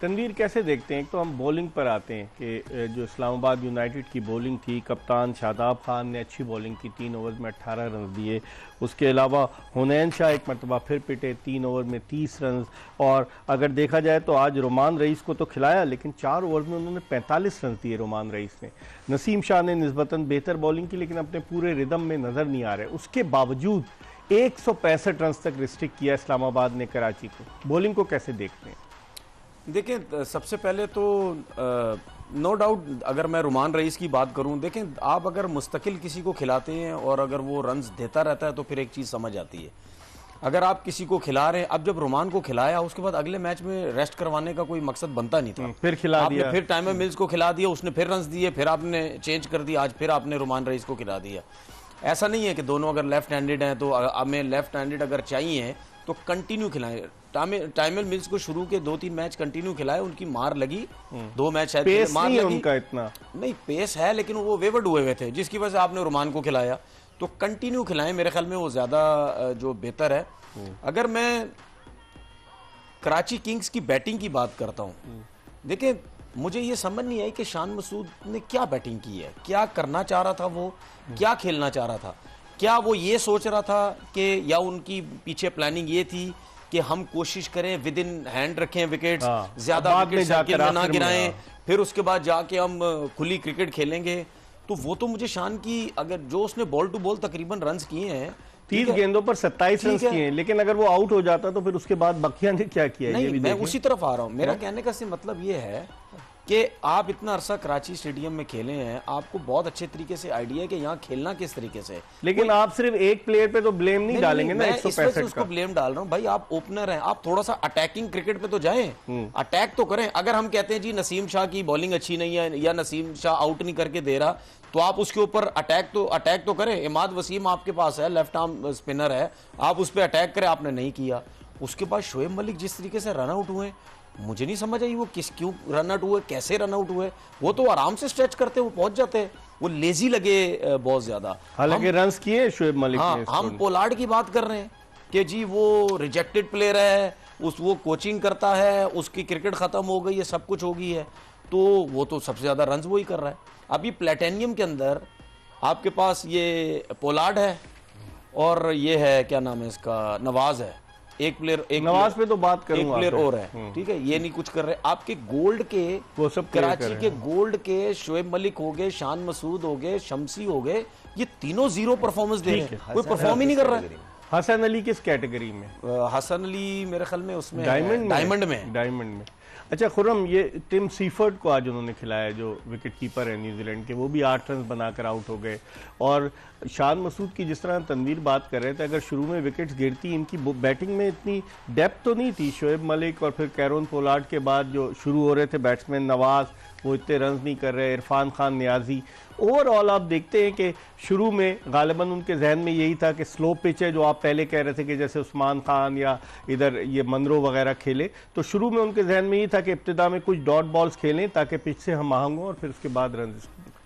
तनवीर कैसे देखते हैं? एक तो हम बॉलिंग पर आते हैं कि जो इस्लामाबाद यूनाइटेड की बॉलिंग थी, कप्तान शादाब खान ने अच्छी बॉलिंग की, 3 ओवर में 18 रन दिए। उसके अलावा हुनैन शाह एक मरतबा फिर पिटे, 3 ओवर में 30 रन। और अगर देखा जाए तो आज रोमान रईस को तो खिलाया, लेकिन 4 ओवर में उन्होंने 45 रन दिए रोमान रईस ने। नसीम शाह ने निस्बतन बेहतर बॉलिंग की, लेकिन अपने पूरे रिदम में नज़र नहीं आ रहे। उसके बावजूद 165 रन तक रिस्ट्रिक्ट किया इस्लामाबाद ने कराची को। बॉलिंग को कैसे देखते हैं? देखें, सबसे पहले तो नो डाउट अगर मैं रुमान रईस की बात करूं, देखें आप अगर मुस्तकिल किसी को खिलाते हैं और अगर वो रन्स देता रहता है तो फिर एक चीज़ समझ आती है। अगर आप किसी को खिला रहे हैं, अब जब रुमान को खिलाया उसके बाद अगले मैच में रेस्ट करवाने का कोई मकसद बनता नहीं था, फिर खिला आपने दिया, फिर टाइमर मिल्स को खिला दिया, उसने फिर रन्स दिए, फिर आपने चेंज कर दिया, आज फिर आपने रुमान रईस को खिला दिया। ऐसा नहीं है कि दोनों अगर लेफ्ट हैंडेड हैं तो हमें लेफ्ट हैंडेड अगर चाहिए तो कंटिन्यू खिलाएं। टाइमर मिल्स को शुरू के 2-3 मैच कंटिन्यू खिलाए, उनकी मार लगी, 2 मैच शायद पेस मार नहीं लगी, उनका इतना नहीं पेस है, लेकिन वो वेवर्ड हुए हुए थे, जिसकी वजह से आपने रुमान को खिलाया। तो कंटिन्यू खिलाएं, मेरे ख्याल में वो ज्यादा जो बेहतर है। अगर मैं कराची किंग्स की बैटिंग की बात करता हूं, देखिए मुझे ये समझ नहीं आई कि शान मसूद ने क्या बैटिंग की है, क्या करना चाह रहा था, वो क्या खेलना चाह रहा था। क्या वो ये सोच रहा था कि, या उनकी पीछे प्लानिंग ये थी कि हम कोशिश करें विद इन हैंड रखें विकेट्स, ज्यादा विकेट सर्किल में ना गिराएं, फिर उसके बाद जाके हम खुली क्रिकेट खेलेंगे। तो वो तो मुझे शान की, अगर जो उसने बॉल टू बॉल तकरीबन रन्स किए हैं, 30 गेंदों पर 27 रन किए हैं, लेकिन अगर वो आउट हो जाता तो फिर उसके बाद बकिया ने क्या किया? नहीं, ये भी मैं उसी तरफ आ रहा हूं। मेरा कहने का मतलब ये है कि आप इतना अरसा कराची स्टेडियम में खेले हैं, आपको बहुत अच्छे तरीके से आइडिया है कि यहाँ खेलना किस तरीके से। लेकिन आप सिर्फ एक प्लेयर पे तो ब्लेम नहीं डालेंगे ना, 165 उसको ब्लेम डाल रहा हूँ। भाई आप ओपनर हैं, आप थोड़ा सा अटैकिंग क्रिकेट पे तो जाएं, अटैक तो करें। अगर हम कहते हैं जी नसीम शाह की बॉलिंग अच्छी नहीं है या नसीम शाह आउट नहीं करके दे रहा, तो आप उसके ऊपर अटैक तो करें। इमाद वसीम आपके पास है, लेफ्ट आर्म स्पिनर है, आप उस पर अटैक करें, आपने नहीं किया। उसके बाद शोएब मलिक जिस तरीके से रन आउट हुए, मुझे नहीं समझ आई वो क्यों रन आउट हुए, कैसे रन आउट हुए। वो तो आराम से स्ट्रेच करते, वो पहुंच जाते, वो लेजी लगे बहुत ज्यादा। हालांकि रन्स किए शोएब मलिक ने। हम पोलार्ड की बात कर रहे हैं कि जी वो रिजेक्टेड प्लेयर है, वो कोचिंग करता है, उसकी क्रिकेट खत्म हो गई है, सब कुछ हो गई है, तो वो तो सबसे ज्यादा रन्स वही कर रहा है। अभी प्लेटेनियम के अंदर आपके पास ये पोलार्ड है और ये है, क्या नाम है इसका, नवाज है। एक नवाज पे तो बात करूंगा, एक प्लेयर और है, ठीक है, ये नहीं कुछ कर रहे। आपके गोल्ड के, वो सब कराची के गोल्ड के शोएब मलिक हो गए, शान मसूद हो गए, शम्सी हो गए, ये तीनों जीरो परफॉर्मेंस दे रहे हैं, कोई परफॉर्म ही नहीं कर रहा है। हसन अली किस कैटेगरी में? हसन अली मेरे ख्याल में उसमें डायमंड में। अच्छा खुर्रम, ये टिम सीफर्ड को आज उन्होंने खिलाया, जो विकेट कीपर है न्यूजीलैंड के, वो भी 8 रन बनाकर आउट हो गए। और शान मसूद की जिस तरह तनवीर बात कर रहे थे, अगर शुरू में विकेट्स गिरती, इनकी बैटिंग में इतनी डेप्थ तो नहीं थी। शोएब मलिक और फिर कैरोन पोलार्ड के बाद जो शुरू हो रहे थे बैट्समैन, नवाज वो इतने रन नहीं कर रहे, इरफान खान, नियाजी। ओवरऑल आप देखते हैं कि शुरू में गालिबन उनके जहन में यही था कि स्लो पिच है, जो आप पहले कह रहे थे कि जैसे उस्मान खान या इधर ये मनरो वगैरह खेले, तो शुरू में उनके जहन में यही था कि इब्तिदा में कुछ डॉट बॉल्स खेलें ताकि पिच से हम आहंग हों और फिर उसके बाद रन।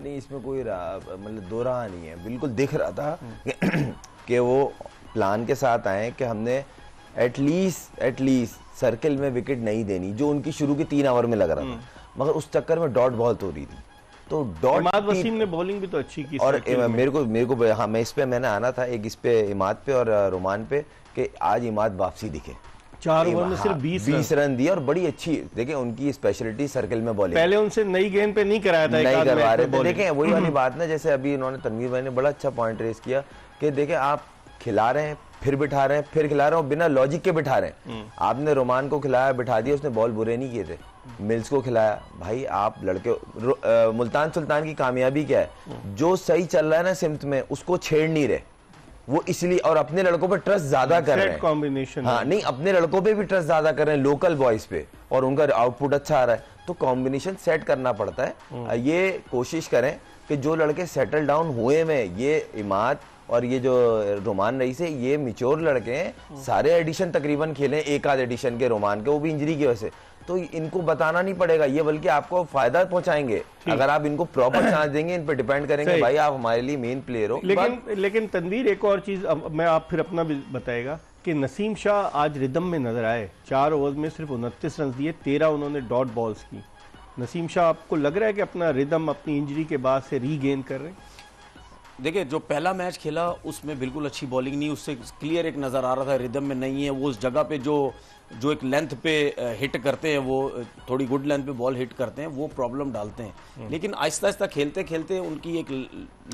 नहीं, इसमें कोई मतलब दो राह नहीं है, बिल्कुल दिख रहा था कि वो प्लान के साथ आए कि हमने एटलीस्ट सर्किल में विकेट नहीं देनी, जो उनकी शुरू के 3 ओवर में लग रहा था, मगर उस चक्कर में डॉट बहुत हो रही थी। तो इमाद वसीम ने बॉलिंग भी तो अच्छी की, और मेरे को हाँ, मैं इस पे मैंने आना था, एक इस पे इमाद पे और रोमान पे, कि आज इमाद वापसी दिखे। 4 ओवर में सिर्फ 20 रन दिए और बड़ी अच्छी, देखें उनकी स्पेशलिटी सर्किल में बॉलिंग। पहले उनसे नई गेंद पे नहीं कराया था, नहीं करवा रहे थे। देखें वही वाली बात ना, जैसे अभी इन्होंने तनवीर भाई ने बड़ा अच्छा पॉइंट रेस किया कि देखें आप खिला रहे हैं, फिर बिठा रहे हैं, फिर खिला रहे हैं, बिना लॉजिक के बिठा रहे हैं। आपने रोमान को खिलाया, बिठा दिया, उसने बॉल बुरे नहीं किए थे। मिल्स को खिलाया, भाई आप लड़के, मुल्तान सुल्तान की कामयाबी क्या है, जो सही चल रहा है ना सिमत में, उसको छेड़ नहीं रहे वो, इसलिए। और अपने लड़कों पे ट्रस्ट ज्यादा कर रहे हैं, कॉम्बिनेशन। हाँ नहीं, अपने लड़कों पे भी ट्रस्ट ज्यादा कर रहे हैं, लोकल बॉयज पे, और उनका आउटपुट अच्छा आ रहा है, तो कॉम्बिनेशन सेट करना पड़ता है। ये कोशिश करें कि जो लड़के सेटल डाउन हुए में, ये इमाद और ये जो रोमान रईस है, ये मिच्योर लड़के हैं, सारे एडिशन तकरीबन खेले, एक आध एडिशन के रोमान के, वो भी इंजरी की वजह से, तो इनको बताना नहीं पड़ेगा, ये बल्कि आपको फायदा पहुंचाएंगे अगर आप इनको प्रॉपर चांस देंगे, इन पे डिपेंड करेंगे, भाई आप हमारे लिए मेन प्लेयर हो। लेकिन तनवीर, एक और चीज मैं, आप फिर अपना भी बताएगा कि नसीम शाह आज रिदम में नजर आए। 4 ओवर में सिर्फ 29 रन दिए, 13 उन्होंने डॉट बॉल्स की। नसीम शाह आपको लग रहा है कि अपना रिदम अपनी इंजरी के बाद से रीगेन कर रहे हैं? देखिए, जो पहला मैच खेला उसमें बिल्कुल अच्छी बॉलिंग नहीं, उससे क्लियर एक नज़र आ रहा था रिदम में नहीं है वो। उस जगह पे जो एक लेंथ पे हिट करते हैं, वो थोड़ी गुड लेंथ पे बॉल हिट करते हैं, वो प्रॉब्लम डालते हैं। लेकिन आहिस्ता आहिस्ता खेलते खेलते उनकी एक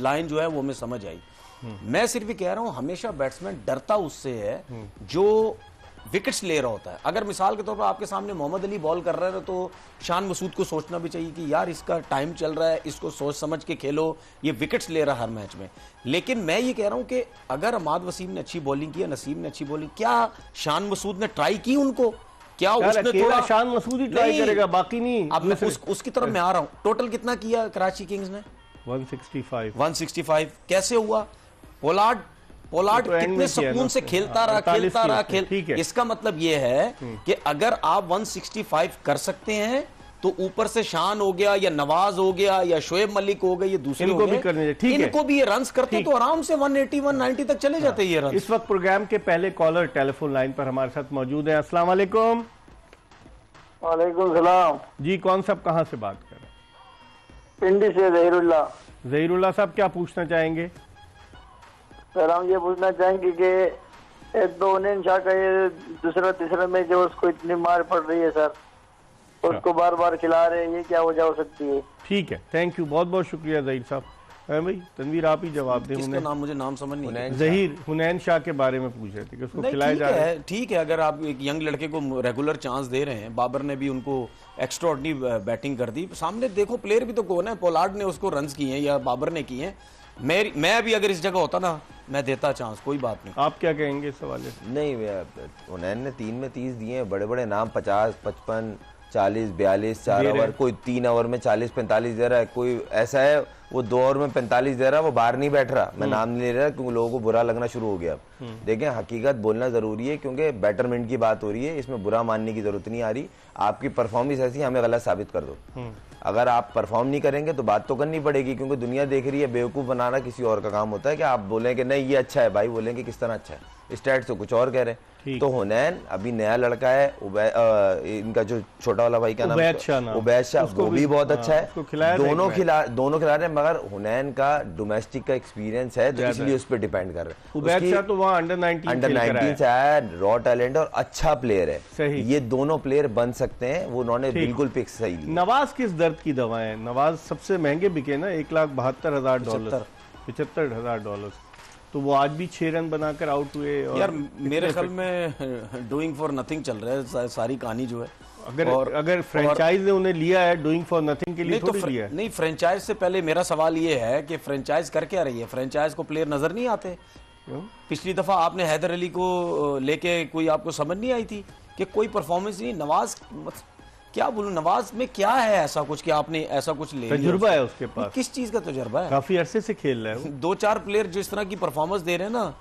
लाइन जो है वो हमें समझ आई। मैं सिर्फ ये कह रहा हूँ, हमेशा बैट्समैन डरता उससे है जो विकेट्स ले रहा होता है। अगर मिसाल के तौर पर आपके सामने मोहम्मद अली बॉल कर रहा है तो शान मसूद को सोचना भी चाहिए कि यार इसका टाइम चल रहा है, इसको सोच समझ के खेलो, ये विकेट्स ले रहा है हर मैच में। लेकिन मैं ये कह रहा हूं कि अगर अमाद वसीम ने अच्छी बॉलिंग की, नसीम ने अच्छी बॉलिंग, क्या शान मसूद ने ट्राई की उनको? क्या उसने थोड़ा शान मसूद ही ट्राई करेगा, बाकी नहीं। अब मैं उसकी तरफ मैं आ रहा हूं। टोटल कितना किया कराची किंग्स ने? 165। कैसे हुआ? पोलार्ड कितने सुकून से खेलता रहा। इसका मतलब यह है कि अगर आप 165 कर सकते हैं तो ऊपर से शान हो गया या नवाज हो गया या शोएब मलिक हो गए, ये दूसरे इनको भी करने चाहिए। इनको भी ये रन्स करते तो आराम से 180 190 तक चले जाते ये रन। इस वक्त प्रोग्राम के पहले कॉलर टेलीफोन लाइन पर हमारे साथ मौजूद है। अस्सलाम वालेकुम। वालेकुम सलाम जी, कौन साहब कहां से बात कर रहे हैं? पिंडी से जहीरुल्लाह साहब, क्या पूछना चाहेंगे? सर हम ये पूछना चाहेंगे कि एक तो उन्हें शाह का ये दूसरा तीसरा मैच जो उसको इतनी मार पड़ रही है सर, उसको बार बार खिला रहे हैं, ये क्या वजह हो सकती है? ठीक है, थैंक यू, बहुत बहुत शुक्रिया जहीर साहब। भाई तनवीर आप ही जवाब दें। किसका नाम मुझे नाम समझ नहीं है। जहीर हुनैन शाह के बारे में पूछ रहे थे कि उसको खिलाया जा रहा है। ठीक है, अगर आप एक यंग लड़के को रेगुलर चांस दे रहे हैं, बाबर ने भी उनको एक्स्ट्राऑर्डिनरी बैटिंग कर दी। सामने देखो प्लेयर भी तो कौन है, पोलार्ड ने उसको रन्स किए हैं या बाबर ने किए हैं। मैं भी अगर इस जगह होता ना, मैं देता चांस, कोई बात नहीं। आप क्या कहेंगे इस सवाल? नहीं, हुनैन ने 3 में 30 दिए हैं, बड़े बड़े नाम 50 55 40 42 4 ओवर, कोई 3 ओवर में 40 45 दे रहा है, कोई ऐसा है वो 2 ओवर में 45 दे रहा है, वो बाहर नहीं बैठ रहा। मैं नाम नहीं ले रहा क्योंकि लोगों को बुरा लगना शुरू हो गया। देखें, हकीकत बोलना जरूरी है क्योंकि बेटरमेंट की बात हो रही है, इसमें बुरा मानने की जरूरत नहीं आ रही। आपकी परफॉर्मेंस ऐसी, हमें गलत साबित कर दो। अगर आप परफॉर्म नहीं करेंगे तो बात तो करनी पड़ेगी क्योंकि दुनिया देख रही है। बेवकूफ बनाना किसी और का काम होता है कि आप बोलें कि नहीं ये अच्छा है, भाई बोलेंगे किस तरह अच्छा है, स्टैट्स तो कुछ और कह रहे हैं। तो हुनैन अभी नया लड़का है, इनका जो छोटा वाला भाई का नाम उबैद शाह, वो भी बहुत अच्छा है। दोनों खिला रहे हैं, मगर हुनैन का डोमेस्टिक का एक्सपीरियंस है तो इसलिए उस पर डिपेंड कर रहे हैं। उबैद शाह तो वहाँ अंडर 19 से आया, रॉ टैलेंट और अच्छा प्लेयर है। ये दोनों प्लेयर बन सकते हैं, वो उन्होंने बिल्कुल पिक सही लिया। नवाज किस दर्द की दवा है? नवाज सबसे महंगे बिके ना, $1,72,000, $75,000। तो वो आज भी 6 रन बनाकर आउट हुए। और यार मेरे ख्याल में डूइंग फॉर नथिंग चल रहा है सारी कहानी जो है। अगर फ्रेंचाइज ने उन्हें लिया है डूइंग फॉर नथिंग के लिए थोड़ी लिया है। नहीं, फ्रेंचाइज से पहले मेरा सवाल ये है कि फ्रेंचाइज कर क्या रही है? फ्रेंचाइज को प्लेयर नजर नहीं आते? पिछली दफा आपने हैदर अली को लेके कोई आपको समझ नहीं आई थी कि कोई परफॉर्मेंस नहीं? नवाज क्या बोलूं, नवाज में क्या है ऐसा कुछ कि आपने ऐसा कुछ ले लिया? तजुर्बा है उसके पास। किस चीज का तजुर्बा है? काफी अरसे से खेल रहा है। 2-4 प्लेयर जिस तरह की परफॉर्मेंस दे रहे हैं ना,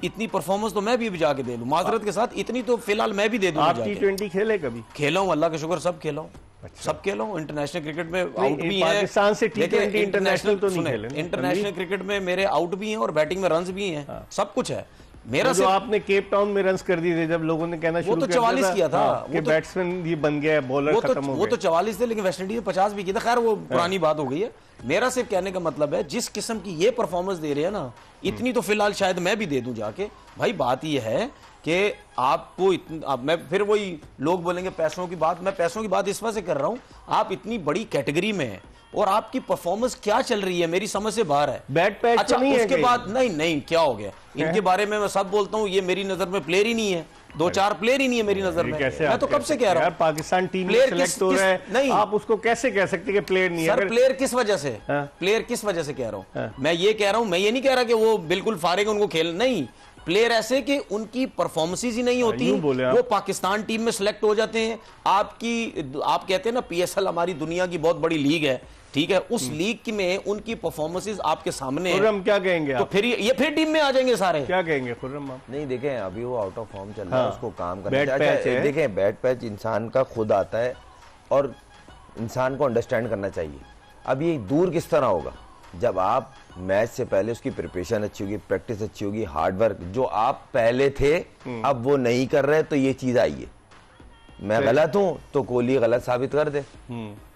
इतनी परफॉर्मेंस तो मैं भी जाके दे लूं, माजरत के साथ, इतनी तो फिलहाल मैं भी दे दूं। आप T20 खेले कभी? खेला हूं, अल्लाह का शुक्र, सब खेला हूं। अच्छा। सब खेला हूं। इंटरनेशनल क्रिकेट में आउट भी है। पाकिस्तान से T20 इंटरनेशनल तो नहीं खेले। इंटरनेशनल क्रिकेट में मेरे आउट भी हैं और बैटिंग में रन्स भी हैं। सब कुछ है मेरा। जो आपने केप टाउन में रन्स कर दिए थे, जब लोगों ने कहना शुरू किया, वो तो 44 किया था कि बैट्समैन ये बन गया है, बॉलर खत्म हो गया। वो तो 44 थे, लेकिन वेस्ट इंडीज में 50 भी किया था। खैर वो पुरानी बात हो गई है। मेरा सिर्फ कहने का मतलब है, जिस किस्म की ये परफॉर्मेंस दे रहे हैं ना, इतनी तो फिलहाल शायद मैं भी दे दूं जाके। भाई बात ये है कि आपको मैं फिर वही लोग बोलेंगे पैसों की बात, मैं पैसों की बात इस वजह से कर रहा हूं, आप इतनी बड़ी कैटेगरी में हैं और आपकी परफॉर्मेंस क्या चल रही है मेरी समझ से बाहर है। बैट पैच अच्छा, नहीं उसके बाद नहीं क्या हो गया? इनके बारे में मैं सब बोलता हूं, ये मेरी नजर में प्लेयर ही नहीं है, 2-4 प्लेयर ही नहीं है मेरी नजर में। मैं तो कब से कह रहा हूं पाकिस्तान टीम में सिलेक्ट हो रहा है, नहीं आप उसको कैसे कह सकते कि प्लेयर नहीं है? सर प्लेयर किस वजह से? प्लेयर किस वजह से कह रहा हूं? मैं ये कह रहा हूं, मैं ये नहीं कह रहा कि वो बिल्कुल फारिग उनको खेल, नहीं, प्लेयर ऐसे कि उनकी परफॉर्मेंसेस ही नहीं होती, वो पाकिस्तान टीम में सिलेक्ट हो जाते हैं। आप कहते हैं ना PSL हमारी दुनिया की बहुत बड़ी लीग है, ठीक है, उस लीग में उनकी परफॉर्मेंसेस आपके सामने खुर्रम क्या कहेंगे तो फिर ये फिर टीम में आ जाएंगे सारे। क्या कहेंगे खुर्रम आप? नहीं, देखें अभी वो आउट ऑफ फॉर्म चल रहा है, उसको काम करना चाहिए। देखें बैट पैच इंसान का खुद आता है और इंसान को अंडरस्टैंड करना चाहिए। अब ये दूर किस तरह होगा? जब आप मैच से पहले उसकी प्रिपरेशन अच्छी होगी, प्रैक्टिस अच्छी होगी, हार्डवर्क जो आप पहले थे अब वो नहीं कर रहे, तो ये चीज आई है। मैं गलत हूं तो कोहली गलत साबित कर दे।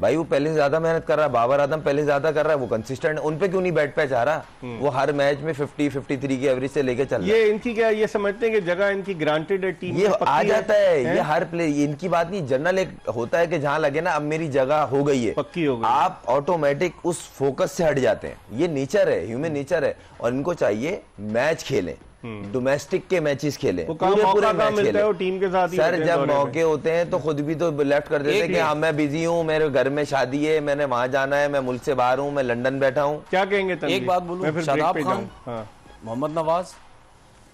भाई वो पहले से ज्यादा मेहनत कर रहा है, बाबर आजम पहले से ज्यादा कर रहा है, वो कंसिस्टेंट, उन पे क्यों नहीं बैट पे चाह रहा? वो हर मैच में 50-53 की एवरेज से लेके चल रहा है। ये इनकी क्या, ये समझते हैं कि जगह इनकी ग्रांटेड है, टीम ये आ जाता है, ये हर प्ले, इनकी बात नहीं, जनरल एक होता है कि जहां लगे ना अब मेरी जगह हो गई है, पक्की हो गई, आप ऑटोमेटिक उस फोकस से हट जाते हैं। ये नेचर है, ह्यूमन नेचर है, और इनको चाहिए मैच खेलें, डोमेस्टिक के मैचेस खेलें, पूरे मैच खेलें। टीम के साथ सर जब मौके होते हैं तो खुद भी तो लेफ्ट कर देते हैं कि हाँ मैं बिजी हूँ, मेरे घर में शादी है, मैंने वहां जाना है, मैं मुल्क से बाहर हूँ, मैं लंदन बैठा हूँ। क्या कहेंगे तनवीर? एक बात बोलूं, शादाब खान, हाँ। Mohammad Nawaz,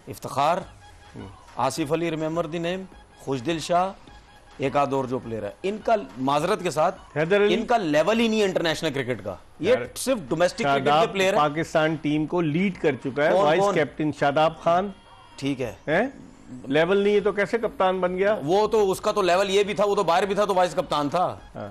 Iftikhar, Asif Ali, remember the name, Khushdil Shah, एक आध और जो प्लेयर है, इनका माजरत के साथ इनका लेवल ही नहीं है इंटरनेशनल क्रिकेट का। ये सिर्फ डोमेस्टिक क्रिकेट के प्लेयर है। पाकिस्तान टीम को लीड कर चुका है वाइस कैप्टन शादाब खान, ठीक है, लेवल नहीं है तो कैसे कप्तान बन गया? वो तो उसका तो लेवल ये भी था, वो तो बाहर भी था तो वाइस कप्तान था।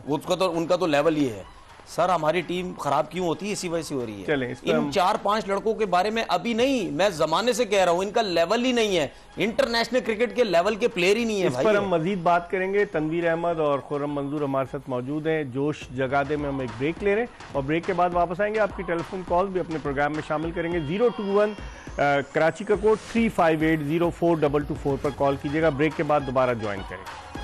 उसका तो उनका तो लेवल ये है। सर हमारी टीम खराब क्यों होती है? इसी वजह से हो रही है। इन 4-5 लड़कों के बारे में अभी नहीं, मैं जमाने से कह रहा हूं, इनका लेवल ही नहीं है, इंटरनेशनल क्रिकेट के लेवल के प्लेयर ही नहीं है। इस पर हम मजीद बात करेंगे। तनवीर अहमद और खुर्रम मंजूर हमारे साथ मौजूद हैं। जोश जगा दे में हम एक ब्रेक ले रहे हैं और ब्रेक के बाद वापस आएंगे। आपकी टेलीफोन कॉल भी अपने प्रोग्राम में शामिल करेंगे। 021 कराची का कोड 3580422 पर कॉल कीजिएगा। ब्रेक के बाद दोबारा ज्वाइन करेंगे।